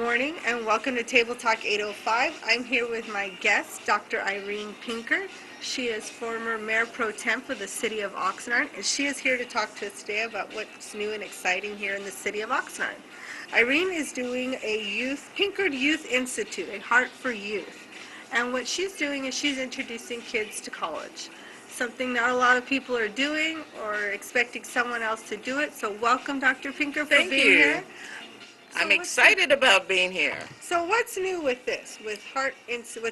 morning and welcome to Table Talk 805. I'm here with my guest, Dr. Irene Pinkard. She is former Mayor Pro Tem for the City of Oxnard, and she is here to talk to us today about what's new and exciting here in the City of Oxnard. Irene is doing a Pinkard Youth Institute, a Heart for Youth. And what she's doing is she's introducing kids to college. Something not a lot of people are doing or expecting someone else to do it. So welcome, Dr. Pinkard, for Thank being you. here. I'm excited about being here. So what's new with this, with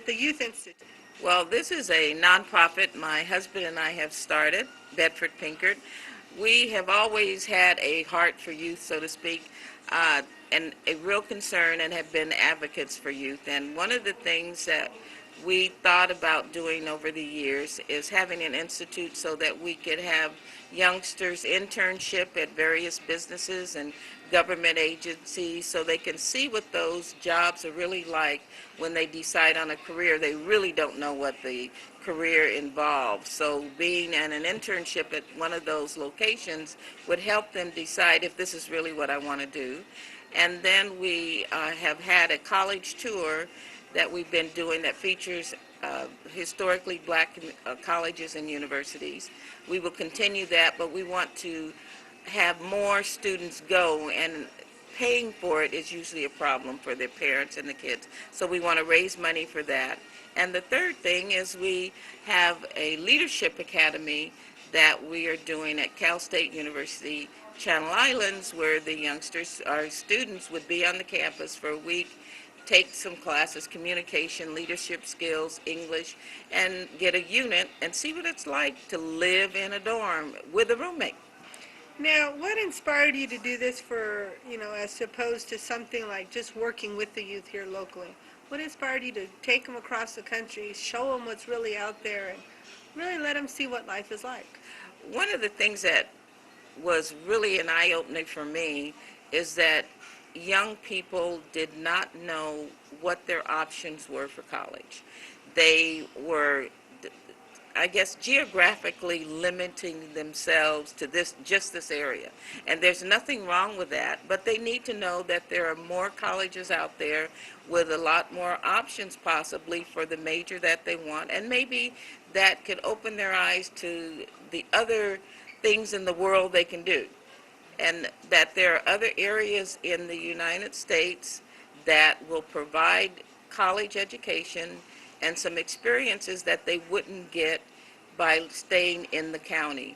the Youth Institute? Well, this is a nonprofit my husband and I have started, Bedford Pinkard. We have always had a heart for youth, so to speak, and a real concern and have been advocates for youth. And one of the things that we thought about doing over the years is having an institute so that we could have youngsters internship at various businesses and government agencies so they can see what those jobs are really like when they decide on a career. They really don't know what the career involves. So being in an internship at one of those locations would help them decide if this is really what I want to do. And then we have had a college tour that we've been doing that features historically black colleges and universities. We will continue that, but we want to have more students go, and paying for it is usually a problem for their parents and the kids. So we want to raise money for that. And the third thing is we have a leadership academy that we are doing at Cal State University Channel Islands, where the youngsters, our students, would be on the campus for a week, take some classes, communication, leadership skills, English, and get a unit and see what it's like to live in a dorm with a roommate. Now, what inspired you to do this as opposed to something like just working with the youth here locally? What inspired you to take them across the country, show them what's really out there, and really let them see what life is like? One of the things that was really an eye-opener for me is that young people did not know what their options were for college. They were, I guess, geographically limiting themselves to just this area. And there's nothing wrong with that, but they need to know that there are more colleges out there with a lot more options possibly for the major that they want, and maybe that could open their eyes to the other things in the world they can do. And that there are other areas in the United States that will provide college education and some experiences that they wouldn't get by staying in the county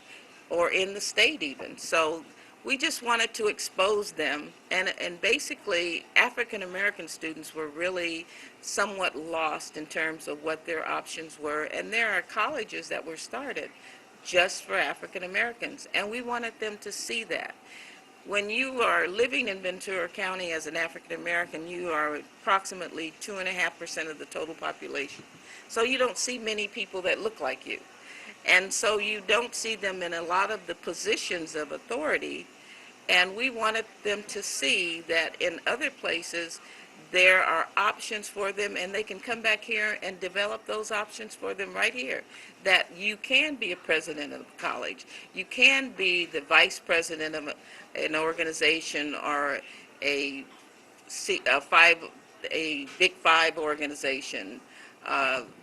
or in the state even. So we just wanted to expose them, and basically African American students were really somewhat lost in terms of what their options were, and there are colleges that were started just for African Americans, and we wanted them to see that. When you are living in Ventura County as an African American, you are approximately 2.5% of the total population. So you don't see many people that look like you. And so you don't see them in a lot of the positions of authority. And we wanted them to see that in other places there are options for them, and they can come back here and develop those options for them right here. That you can be a president of a college, you can be the vice president of an organization, or a big five organization,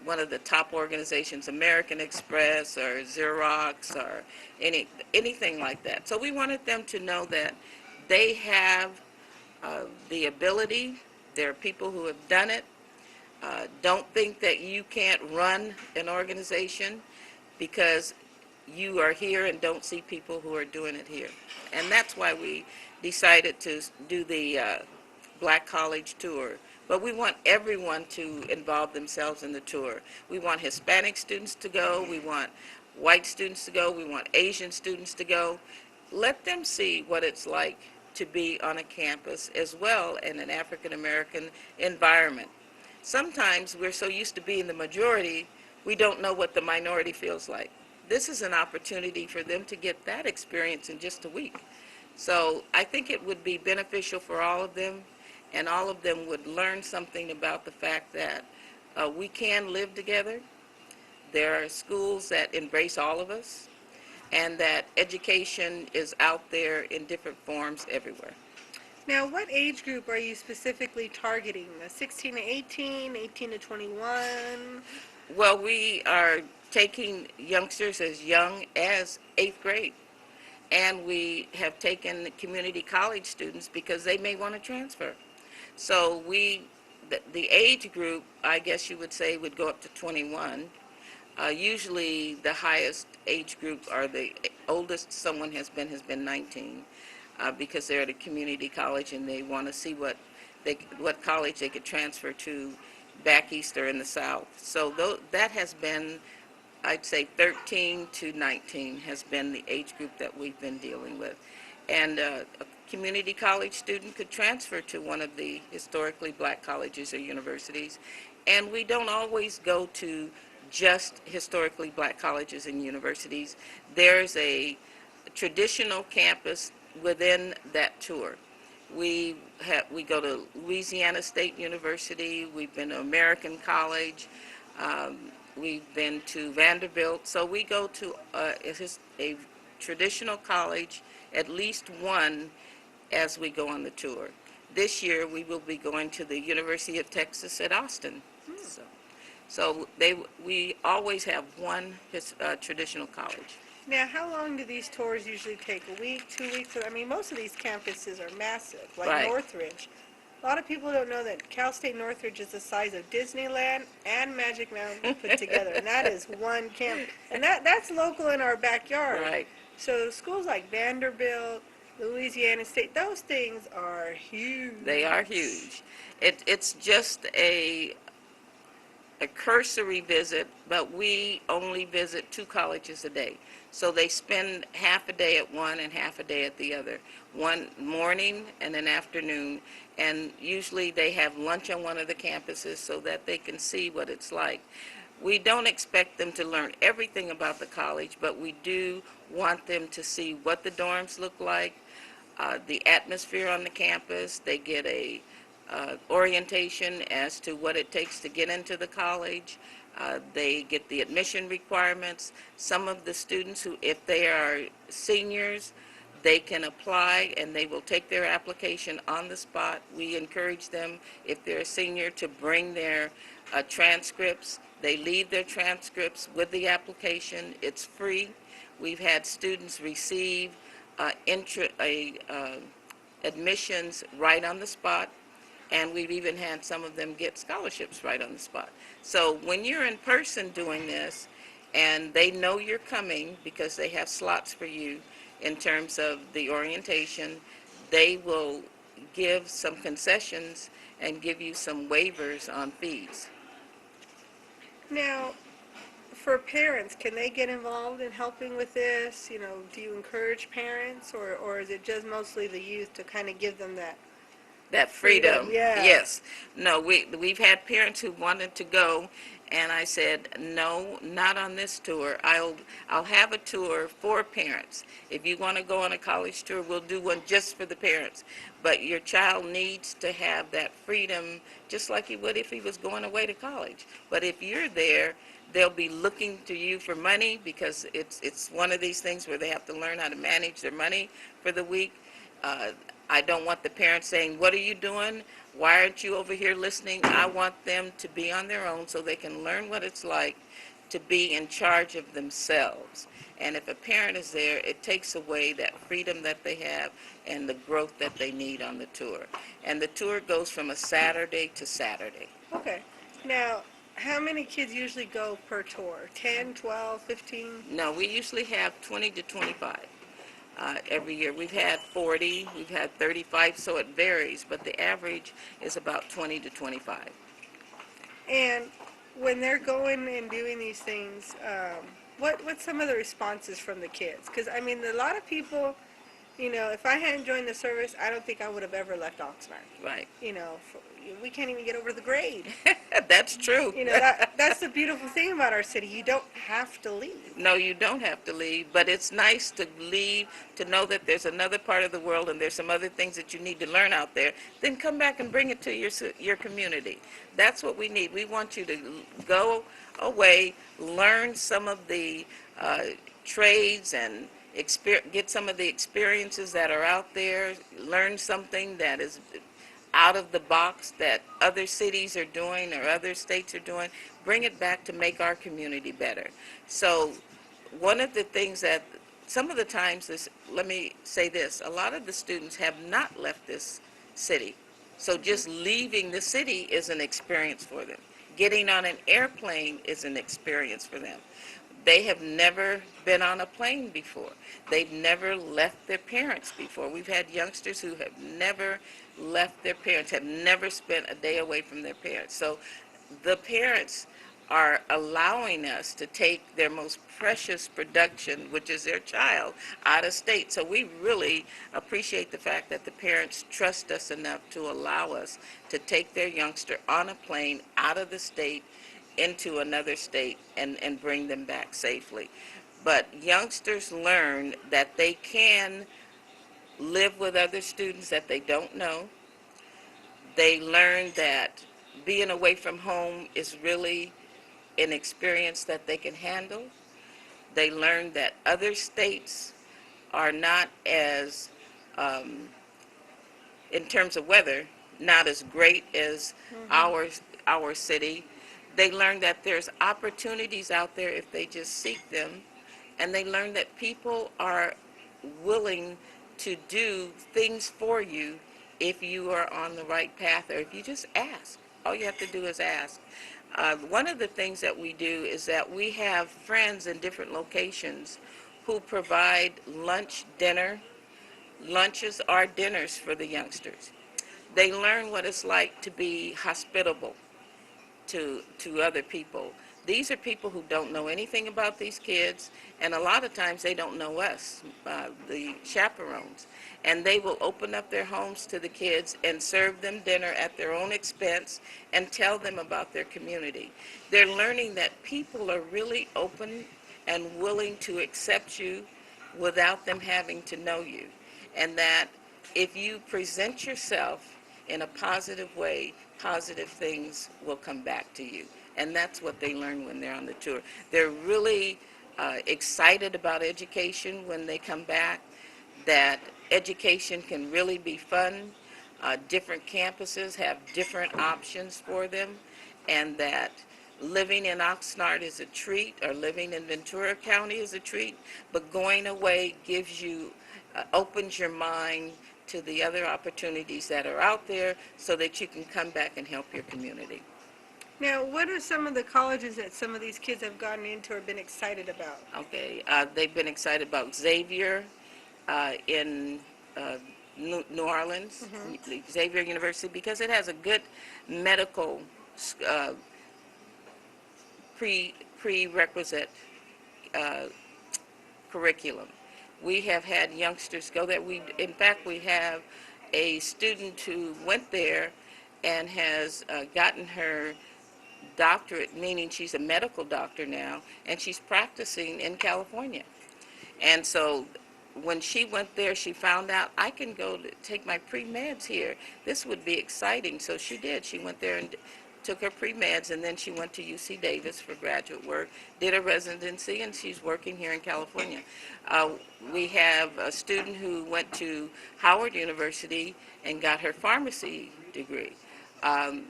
one of the top organizations, American Express or Xerox or anything like that. So we wanted them to know that they have the ability. There are people who have done it. Don't think that you can't run an organization because you are here and don't see people who are doing it here. And that's why we decided to do the Black College Tour. But we want everyone to involve themselves in the tour. We want Hispanic students to go. We want white students to go. We want Asian students to go. Let them see what it's like to be on a campus as well in an African American environment. Sometimes we're so used to being the majority, we don't know what the minority feels like. This is an opportunity for them to get that experience in just a week. So I think it would be beneficial for all of them, and all of them would learn something about the fact that we can live together. There are schools that embrace all of us, and that education is out there in different forms everywhere. Now, what age group are you specifically targeting? The 16 to 18, 18 to 21? Well, we are taking youngsters as young as eighth grade, and we have taken community college students because they may want to transfer. So the age group, I guess you would say, would go up to 21. Usually the highest age group, or the oldest someone has been 19, because they're at a community college and they want to see what college they could transfer to back east or in the south. So that has been, I'd say 13 to 19 has been the age group that we've been dealing with. And a community college student could transfer to one of the historically black colleges or universities. And we don't always go to just historically black colleges and universities. There's a traditional campus within that tour. We go to Louisiana State University. We've been to American College. We've been to Vanderbilt. So we go to a traditional college, at least one, as we go on the tour. This year we will be going to the University of Texas at Austin. So we always have one traditional college. Now, how long do these tours usually take? A week, 2 weeks? I mean, most of these campuses are massive, like Right. Northridge. A lot of people don't know that Cal State Northridge is the size of Disneyland and Magic Mountain put together, and that is one campus. And that's local in our backyard. Right. So schools like Vanderbilt, Louisiana State, those things are huge. They are huge. It's just a cursory visit, but we only visit 2 colleges a day. So they spend half a day at one and half a day at the other. One morning and an afternoon, and usually they have lunch on one of the campuses so that they can see what it's like. We don't expect them to learn everything about the college, but we do want them to see what the dorms look like, the atmosphere on the campus. They get a orientation as to what it takes to get into the college. They get the admission requirements. Some of the students who, if they are seniors, they can apply and they will take their application on the spot. We encourage them, if they're a senior, to bring their transcripts. They leave their transcripts with the application. It's free. We've had students receive admissions right on the spot, and we've even had some of them get scholarships right on the spot. So when you're in person doing this, and they know you're coming because they have slots for you in terms of the orientation, they will give some concessions and give you some waivers on fees. Now, for parents, can they get involved in helping with this? You know, do you encourage parents, or is it just mostly the youth to kind of give them that freedom. Yeah. Yes. No, we've had parents who wanted to go, and I said, no, not on this tour. I'll have a tour for parents. If you want to go on a college tour, we'll do one just for the parents. But your child needs to have that freedom, just like he would if he was going away to college. But if you're there, they'll be looking to you for money, because it's one of these things where they have to learn how to manage their money for the week. I don't want the parents saying, what are you doing? Why aren't you over here listening? I want them to be on their own so they can learn what it's like to be in charge of themselves. And if a parent is there, it takes away that freedom that they have and the growth that they need on the tour. And the tour goes from a Saturday to Saturday. Okay. Now, how many kids usually go per tour? 10, 12, 15? No, we usually have 20 to 25. Every year. We've had 40, we've had 35, so it varies, but the average is about 20 to 25. And when they're going and doing these things, what's some of the responses from the kids? Because, I mean, a lot of people, you know, if I hadn't joined the service, I don't think I would have ever left Oxnard. Right. You know, we can't even get over the grade. That's true. You know, that's the beautiful thing about our city. You don't have to leave. No, you don't have to leave, but it's nice to leave, to know that there's another part of the world and there's some other things that you need to learn out there. Then come back and bring it to your community. That's what we need. We want you to go away, learn some of the trades and get some of the experiences that are out there, learn something that is out of the box that other cities are doing or other states are doing, bring it back to make our community better. So one of the things that some of the times is, let me say this, a lot of the students have not left this city. So just leaving the city is an experience for them. Getting on an airplane is an experience for them. They have never been on a plane before. They've never left their parents before. We've had youngsters who have never left their parents, have never spent a day away from their parents. So the parents are allowing us to take their most precious production, which is their child, out of state. So we really appreciate the fact that the parents trust us enough to allow us to take their youngster on a plane out of the state into another state and bring them back safely. But youngsters learn that they can live with other students that they don't know. They learn that being away from home is really an experience that they can handle. They learn that other states are not as, um, in terms of weather, not as great as our our city. They learn that there's opportunities out there if they just seek them, and they learn that people are willing to do things for you if you are on the right path or if you just ask. All you have to do is ask. One of the things that we do is that we have friends in different locations who provide lunch, dinner. Lunches are dinners for the youngsters. They learn what it's like to be hospitable to other people. These are people who don't know anything about these kids, and a lot of times they don't know us, the chaperones. And they will open up their homes to the kids and serve them dinner at their own expense and tell them about their community. They're learning that people are really open and willing to accept you without them having to know you. And that if you present yourself in a positive way, positive things will come back to you. And that's what they learn when they're on the tour. They're really excited about education when they come back, that education can really be fun. Different campuses have different options for them, and that living in Oxnard is a treat, or living in Ventura County is a treat, but going away gives you, opens your mind to the other opportunities that are out there so that you can come back and help your community. Now, what are some of the colleges that some of these kids have gotten into or been excited about? Okay, they've been excited about Xavier in New Orleans, Xavier University, because it has a good medical uh, prerequisite uh, curriculum. We have had youngsters go there. In fact, we have a student who went there and has gotten her doctorate, meaning she's a medical doctor now, and she's practicing in California. And so when she went there, she found out, I can go to take my pre-meds here. This would be exciting. So she did. She went there and took her pre-meds, and then she went to UC Davis for graduate work, did a residency, and she's working here in California. Uh, we have a student who went to Howard University and got her pharmacy degree.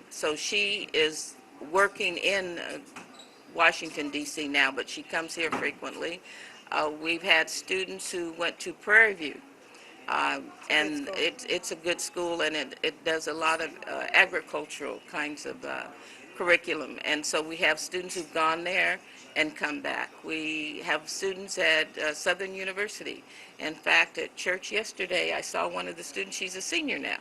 So she is working in Washington, D.C. now, but she comes here frequently. We've had students who went to Prairie View, and it's a good school, and it does a lot of agricultural kinds of curriculum. And so we have students who've gone there and come back. We have students at Southern University. In fact, at church yesterday, I saw one of the students, she's a senior now,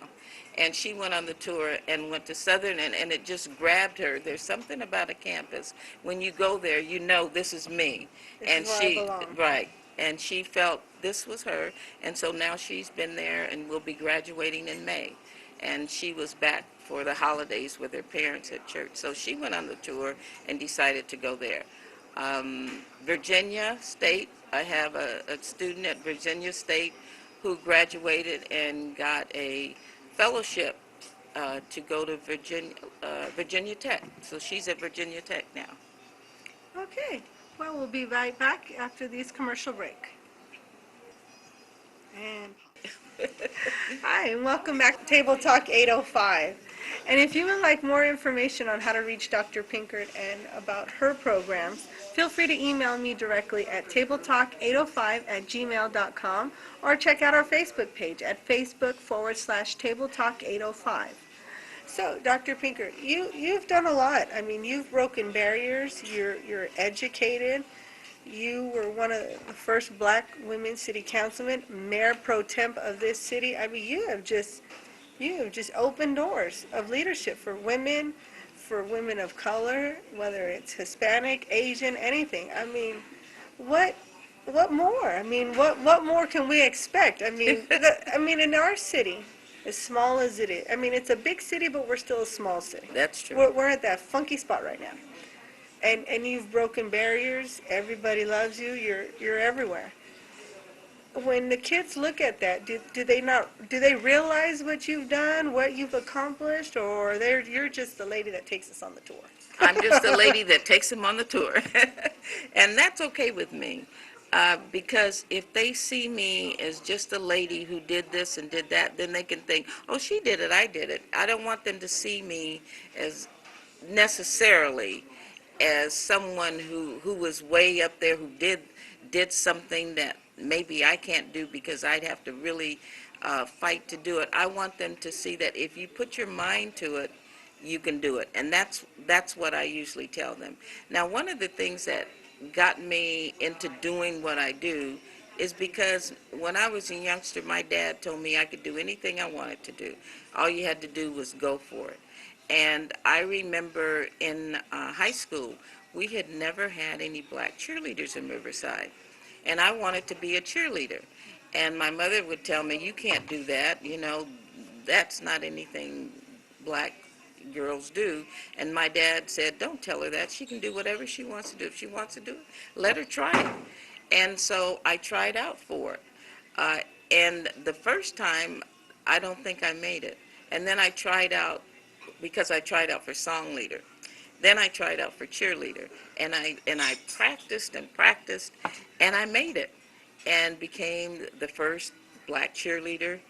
and she went on the tour and went to Southern, and it just grabbed her. There's something about a campus. When you go there, you know, this is me. This is where I belong. Right, and she felt this was her, and so now she's been there and will be graduating in May. And she was back for the holidays with her parents at church. So she went on the tour and decided to go there. Virginia State, I have a student at Virginia State who graduated and got a fellowship to go to Virginia Tech. So she's at Virginia Tech now. Okay, well, we'll be right back after these commercial break. And hi, and welcome back to Table Talk 805. And if you would like more information on how to reach Dr. Pinkard and about her programs, feel free to email me directly at tabletalk805@gmail.com or check out our Facebook page at Facebook/Table Talk 805. So, Dr. Pinkard, you've done a lot. I mean, you've broken barriers. You're educated. You were one of the first black women city councilmen, mayor pro temp of this city. I mean, you have just opened doors of leadership for women of color, whether it's Hispanic, Asian, anything. I mean, what what more? I mean, what more can we expect? I mean, in our city, as small as it is, I mean, it's a big city, but we're still a small city. That's true. We're at that funky spot right now. And you've broken barriers. Everybody loves you. You're everywhere. When the kids look at that, do they realize what you've done, what you've accomplished, or you're just the lady that takes us on the tour? I'm just the lady that takes them on the tour. And that's okay with me. Because if they see me as just a lady who did this and did that, then they can think, oh, she did it, I did it. I don't want them to see me as necessarily as someone who was way up there, who did something that maybe I can't do because I'd have to really fight to do it. I want them to see that if you put your mind to it, you can do it. And that's what I usually tell them. Now, one of the things that got me into doing what I do is because when I was a youngster, my dad told me I could do anything I wanted to do. All you had to do was go for it. And I remember in high school, we had never had any black cheerleaders in Riverside. And I wanted to be a cheerleader. And my mother would tell me, you can't do that, that's not anything black girls do. And my dad said, don't tell her that. She can do whatever she wants to do. If she wants to do it, let her try it. And so I tried out for it. And the first time, I don't think I made it. And then I tried out, because I tried out for song leader. Then I tried out for cheerleader. And I practiced and practiced, and I made it. And became the first black cheerleader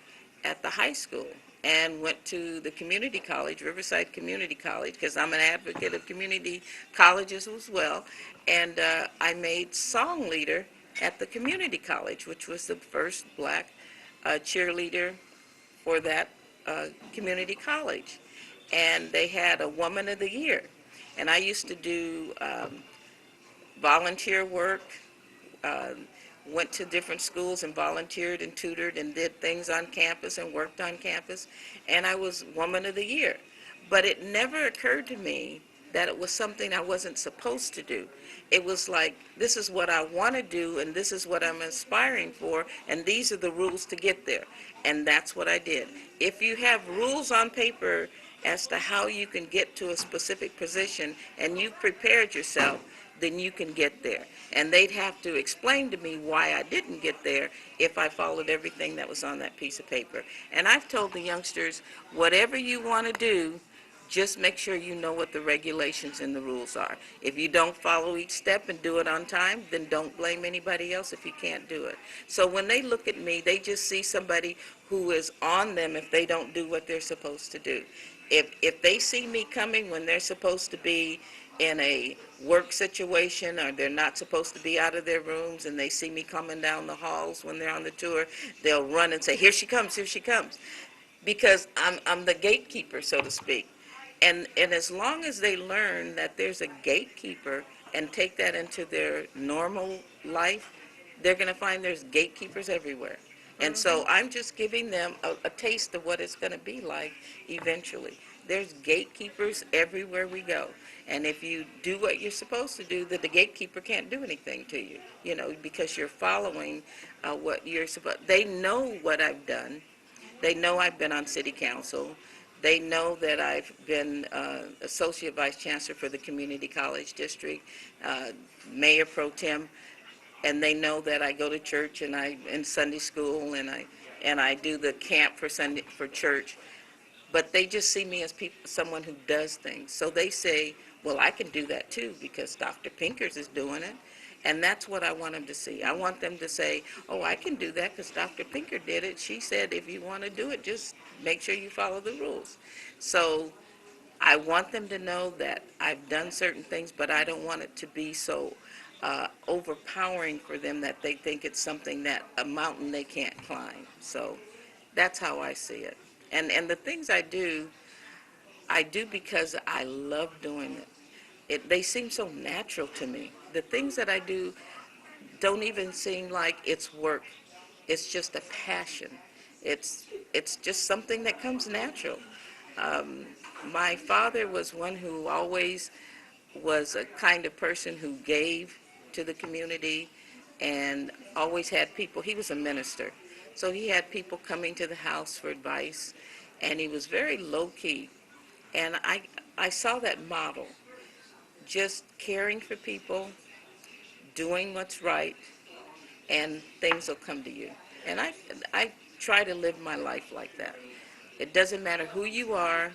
at the high school. And went to the community college, Riverside Community College, because I'm an advocate of community colleges as well. And I made song leader at the community college, which was the first black cheerleader for that community college. And they had a Woman of the Year. And I used to do volunteer work, went to different schools and volunteered and tutored and did things on campus and worked on campus, and I was Woman of the Year. But it never occurred to me that it was something I wasn't supposed to do. It was like, this is what I want to do, and this is what I'm aspiring for, and these are the rules to get there. And that's what I did. If you have rules on paper as to how you can get to a specific position, and you've prepared yourself, then you can get there. And they'd have to explain to me why I didn't get there if I followed everything that was on that piece of paper. And I've told the youngsters, whatever you want to do, just make sure you know what the regulations and the rules are. If you don't follow each step and do it on time, then don't blame anybody else if you can't do it. So when they look at me, they just see somebody who is on them if they don't do what they're supposed to do. If they see me coming when they're supposed to be in a work situation, or they're not supposed to be out of their rooms, and they see me coming down the halls when they're on the tour, they'll run and say, here she comes, here she comes. Because I'm the gatekeeper, so to speak. And as long as they learn that there's a gatekeeper and take that into their normal life, they're going to find there's gatekeepers everywhere. And so I'm just giving them a taste of what it's going to be like eventually. There's gatekeepers everywhere we go. And if you do what you're supposed to do, then the gatekeeper can't do anything to you, because you're following what you're supposed. They know what I've done. They know I've been on city council. They know that I've been associate vice chancellor for the community college district, mayor pro tem, and they know that I go to church and I in Sunday school, and I do the camp for church. But they just see me as someone who does things. So they say, well, I can do that too because Dr. Pinkard is doing it. And that's what I want them to see. I want them to say, oh, I can do that because Dr. Pinkard did it. She said if you want to do it, just make sure you follow the rules. So I want them to know that I've done certain things, but I don't want it to be so overpowering for them that they think it's something that a mountain they can't climb. So that's how I see it. And the things I do because I love doing it. They seem so natural to me. The things that I do don't even seem like it's work. It's just a passion. It's it's just something that comes natural. Um, my father was one who always was a kind of person who gave to the community and always had people. He was a minister, so he had people coming to the house for advice, and he was very low key. And I saw that model, just caring for people, doing what's right, and things will come to you. And I try to live my life like that. It doesn't matter who you are.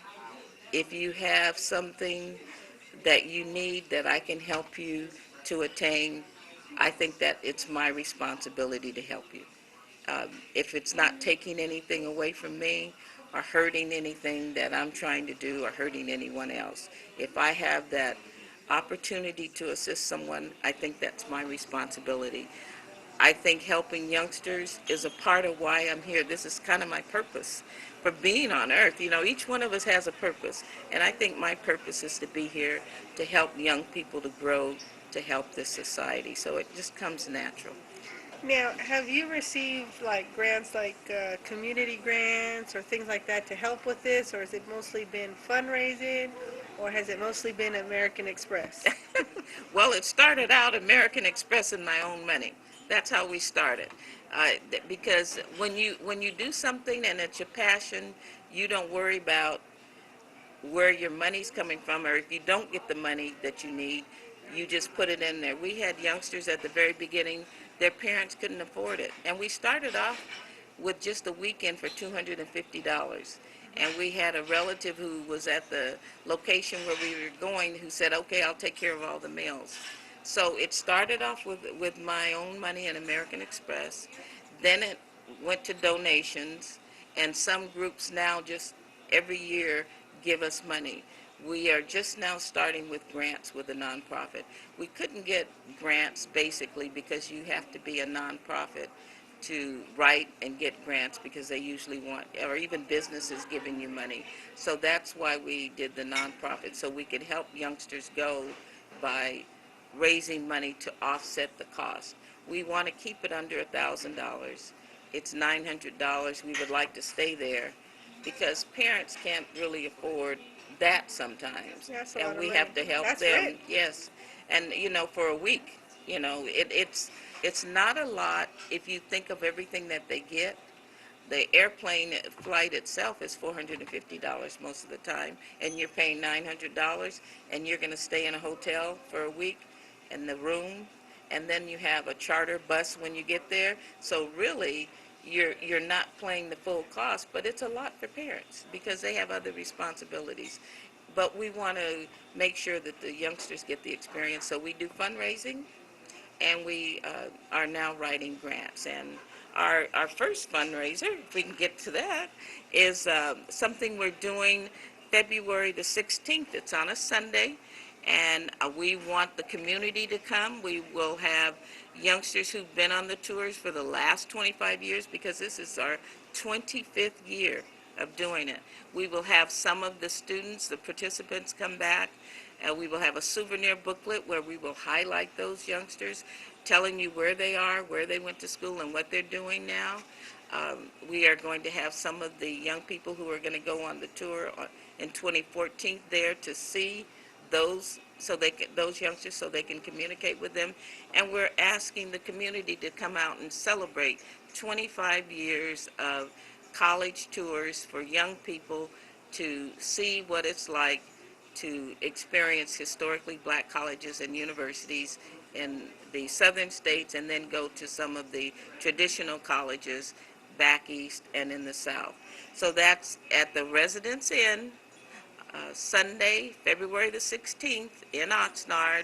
If you have something that you need that I can help you to attain, I think that it's my responsibility to help you. If it's not taking anything away from me or hurting anything that I'm trying to do or hurting anyone else, if I have that opportunity to assist someone, I think that's my responsibility. I think helping youngsters is a part of why I'm here. This is kind of my purpose for being on earth. You know, each one of us has a purpose, and I think my purpose is to be here to help young people to grow, to help this society. So it just comes natural. Now, have you received like grants, like community grants or things like that to help with this, or has it mostly been fundraising, or has it mostly been American Express? Well, it started out American Express in my own money. That's how we started. Because when you do something and it's your passion, you don't worry about where your money's coming from, or if you don't get the money that you need, you just put it in there. We had youngsters at the very beginning, their parents couldn't afford it. And we started off with just a weekend for $250. And we had a relative who was at the location where we were going who said, okay, I'll take care of all the meals. So it started off with my own money and American Express. Then it went to donations, and some groups now just every year give us money. We are just now starting with grants with a nonprofit. We couldn't get grants basically because you have to be a nonprofit to write and get grants because they usually want, or even businesses giving you money. So that's why we did the nonprofit, so we could help youngsters go by raising money to offset the cost. We want to keep it under $1,000. It's $900. We would like to stay there because parents can't really afford that sometimes. That's a lot And of we money. have to help That's them, rent. yes. And, for a week, it's not a lot if you think of everything that they get. The airplane flight itself is $450 most of the time, and you're paying $900, and you're going to stay in a hotel for a week, and the room, and then you have a charter bus when you get there. So really, you're not paying the full cost, but it's a lot for parents because they have other responsibilities. But we want to make sure that the youngsters get the experience. So we do fundraising, and we are now writing grants. And our first fundraiser, if we can get to that, is something we're doing February the 16th. It's on a Sunday, and we want the community to come. We will have youngsters who've been on the tours for the last 25 years because this is our 25th year of doing it. We will have some of the students, the participants come back. We will have a souvenir booklet where we will highlight those youngsters, telling you where they are, where they went to school, and what they're doing now. We are going to have some of the young people who are going to go on the tour in 2014 there to see those youngsters so they can communicate with them. And we're asking the community to come out and celebrate 25 years of college tours for young people to see what it's like to experience historically black colleges and universities in the southern states, and then go to some of the traditional colleges back east and in the south. So that's at the Residence Inn, Sunday, February the 16th in Oxnard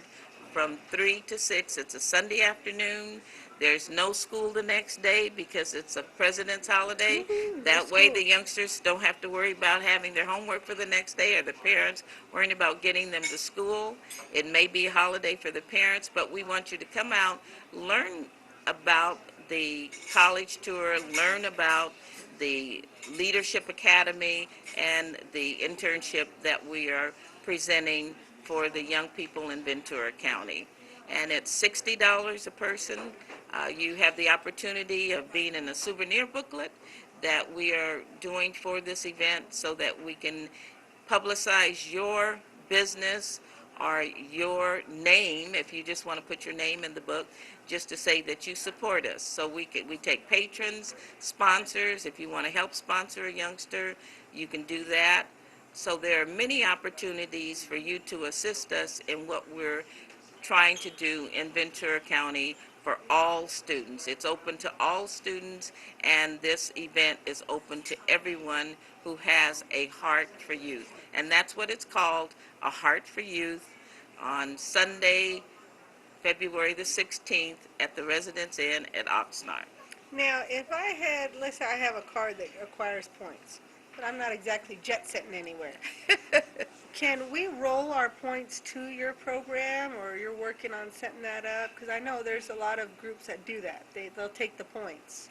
from 3 to 6. It's a Sunday afternoon. There's no school the next day because it's a President's holiday. Woohoo, no That way school. the youngsters don't have to worry about having their homework for the next day, or the parents worrying about getting them to school. It may be a holiday for the parents, but we want you to come out, learn about the college tour, learn about the Leadership Academy and the internship that we are presenting for the young people in Ventura County. And it's $60 a person. You have the opportunity of being in a souvenir booklet that we are doing for this event so that we can publicize your business or your name, if you just want to put your name in the book, just to say that you support us. So we take patrons, sponsors. If you want to help sponsor a youngster, you can do that. So there are many opportunities for you to assist us in what we're trying to do in Ventura County for all students. It's open to all students, and this event is open to everyone who has a heart for youth. And that's what it's called, A Heart for Youth, on Sunday, February the 16th at the Residence Inn at Oxnard. Now, if I had, let's say I have a card that requires points, but I'm not exactly jet setting anywhere. Can we roll our points to your program, or you're working on setting that up? Because I know there's a lot of groups that do that. They'll take the points.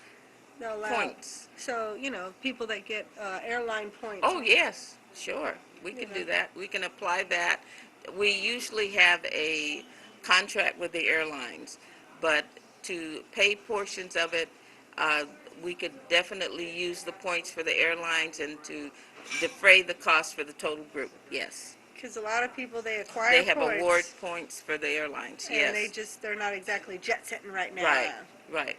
They'll allow. Points. So, people that get airline points. Oh, yes, sure. We can do that. We can apply that. We usually have a contract with the airlines, but to pay portions of it, we could definitely use the points for the airlines and to defray the cost for the total group, yes. Because a lot of people, they acquire They have points, award points for the airlines, and yes. they're not exactly jet setting right now. Right.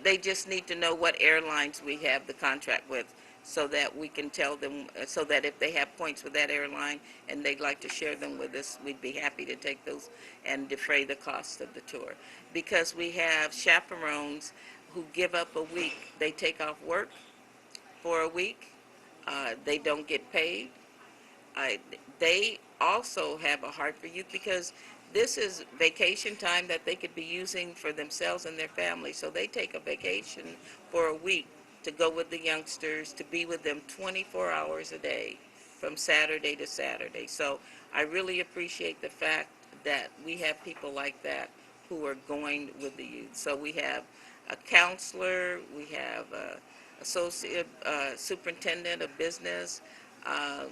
They just need to know what airlines we have the contract with so that we can tell them, so that if they have points with that airline and they'd like to share them with us, we'd be happy to take those and defray the cost of the tour. Because we have chaperones who give up a week. They take off work for a week. They don't get paid. They also have a heart for youth because this is vacation time that they could be using for themselves and their families. So they take a vacation for a week to go with the youngsters, to be with them 24 hours a day from Saturday to Saturday. So I really appreciate the fact that we have people like that who are going with the youth. So we have a counselor, we have a associate superintendent of business, a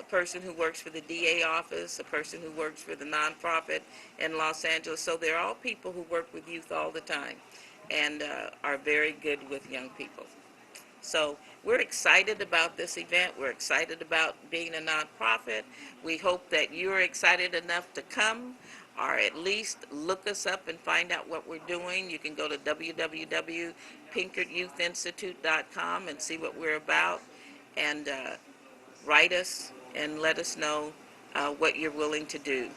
person who works for the DA office, a person who works for the nonprofit in Los Angeles. So they're all people who work with youth all the time and are very good with young people. So we're excited about this event. We're excited about being a nonprofit. We hope that you're excited enough to come, or at least look us up and find out what we're doing. You can go to www.pinkardyouth.institute.com and see what we're about, and write us and let us know what you're willing to do.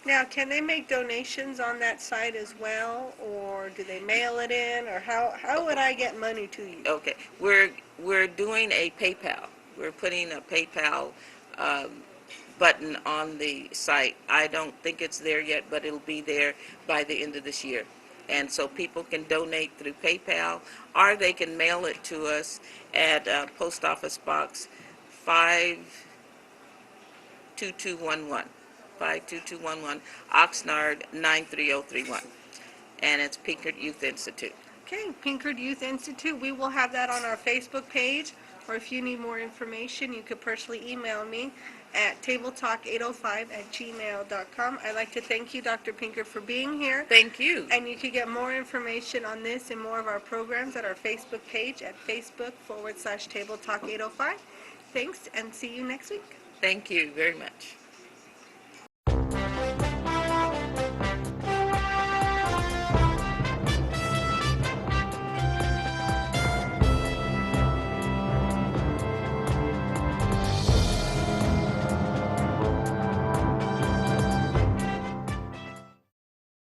Now, can they make donations on that site as well, or do they mail it in, or how would I get money to you? Okay, we're doing a PayPal. We're putting a PayPal button on the site. I don't think it's there yet, but it'll be there by the end of this year. And so people can donate through PayPal, or they can mail it to us at Post Office Box 52211. 52211, Oxnard 93031. And it's Pinkard Youth Institute. Okay, Pinkard Youth Institute. We will have that on our Facebook page, or if you need more information, you could personally email me at tabletalk805@gmail.com. I'd like to thank you, Dr. Pinkard, for being here. Thank you. And you can get more information on this and more of our programs at our Facebook page at Facebook/Table Talk 805. Thanks, and see you next week. Thank you very much.